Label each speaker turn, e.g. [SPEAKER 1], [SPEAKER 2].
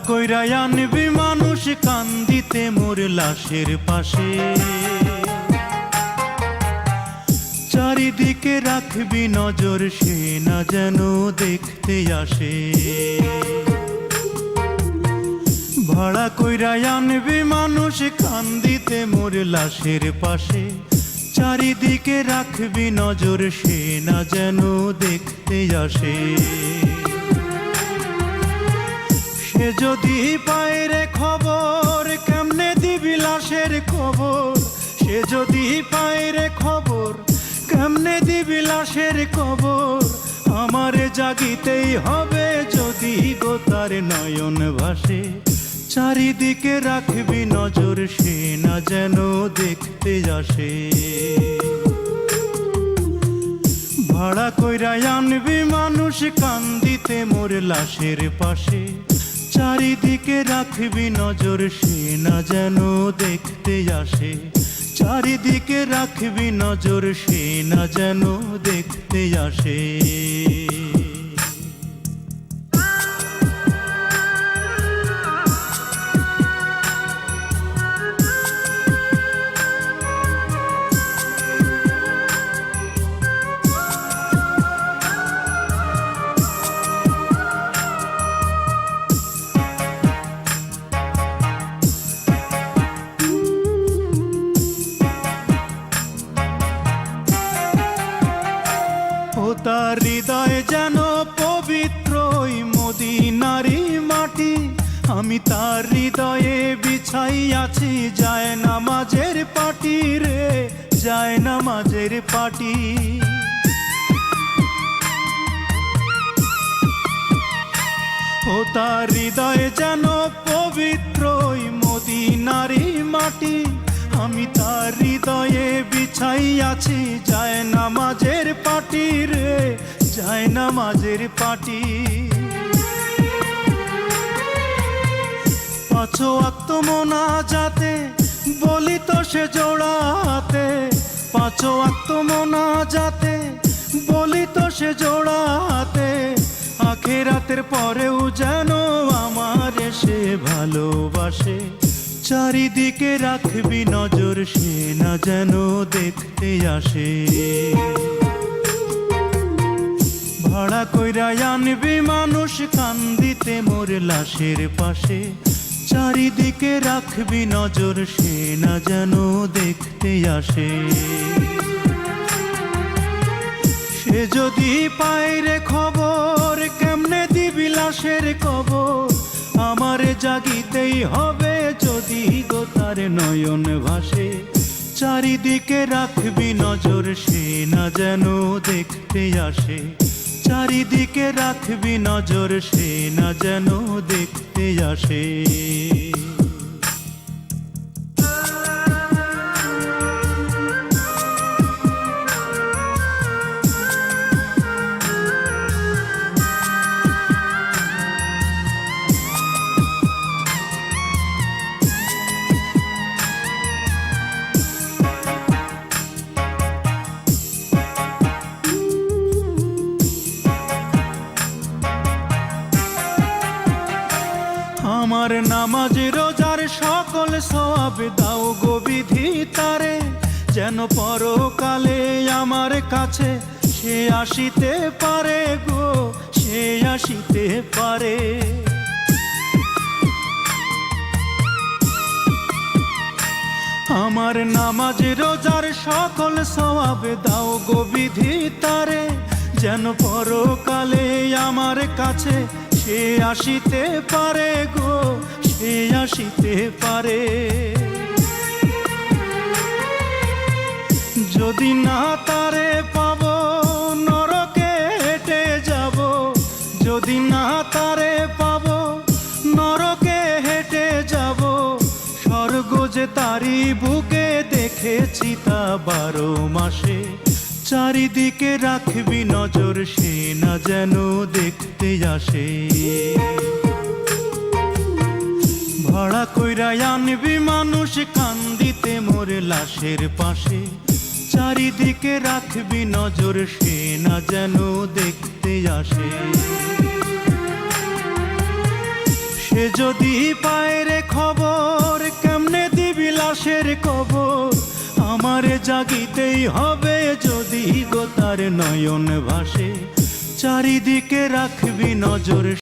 [SPEAKER 1] কইরা আনবি মানুষ কান্দিতে মোর লাশের পাশে, চারিদিকে রাখবি নজর সে না যেন দেখতে আসে। ভাড়া কইরা আনবি মানুষ কান্দিতে মোর লাশের পাশে, চারিদিকে রাখবি নজর সে না যেন দেখতে আসে। সে যদি পায় রে খবর কেমনে দিবি লাশের খবর, সে যদি পায় রে খবর কেমনে দিবি লাশের খবর। আমারে জাগিতেই হবে যদি গো তার নয়ন ভাসে, চারিদিকে রাখবি নজর সে না যেন দেখতে আসে। ভাড়া কইরা আনবি মানুষ কান্দিতে মোর লাশের পাশে, চারিদিকে রাখবি নজর সে না যেন দেখতে আসে। চারিদিকে রাখবি নজর সে না যেন দেখতে আসে। তার হৃদয় যেন পবিত্র মদিনারি মাটি, আমি তার হৃদয়ে বিছাই আছি যায় নামাজের পাটি রে, যায় নামাজের পাটি। ও তার হৃদয় যেন পবিত্র মদিনারি মাটি, আমি তার হৃদয়ে বিছাই আছি যায় নামাজের পাটি রে, যায় নামাজের পাটি। পাঁচ ওয়াক্ত মোনাজাতে বলি তো সে জোড়াতে, পাঁচ ওয়াক্ত মোনাজাতে বলি তো সে জোড়াতে। আখিরাতের পরেও যেন আমার সে ভালোবাসে, চারিদিকে রাখবি নজর সে না যেন দেখতে আসে। ভাড়া কইরা আনবি মানুষ কান্দিতে মোর লাশের পাশে, চারিদিকে রাখবি নজর সে না যেন দেখতে আসে। সে যদি পায় রে খবর কেমনে দিবি লাশের খবর, আমারে জাগিতেই হবে যদি গো তার নয়ন ভাসে। চারিদিকে রাখবি নজর সে না যেন দেখতে আসে, চারিদিকে রাখবি নজর সে না যেন দেখতে আসে। আমার নামাজ রোজার সকল সওয়াব দাও গো বিধি তারে, যেন পরকালে আমার কাছে সে আসিতে পারে গো, সে আসিতে পারে। আমার নামাজ রোজার সকল সওয়াব দাও গো বিধি তারে, যেন পরকালে আমার কাছে সে আসিতে পারে গো, সে আসিতে পারে। যদি না তারে পাবো নরকে হেঁটে যাব, যদি না তারে পাবো নরকে হেঁটে যাব। স্বর্গ যে তারি বুকে দেখেছি তা 12 মাসে, চারিদিকে রাখবি নজর সে না যেন দেখতে আসে। ভাড়া কইরা আনবি মানুষ কান্দিতে মোর লাশের পাশে, চারিদিকে রাখবি নজর সে না যেন দেখতে আসে। সে যদি পায় রে খবর কেমনে দিবি লাশের কবর আমারে জাগিতেই হবে যদি গো তার নয়ন ভাসে চারিদিকে রাখবি নজর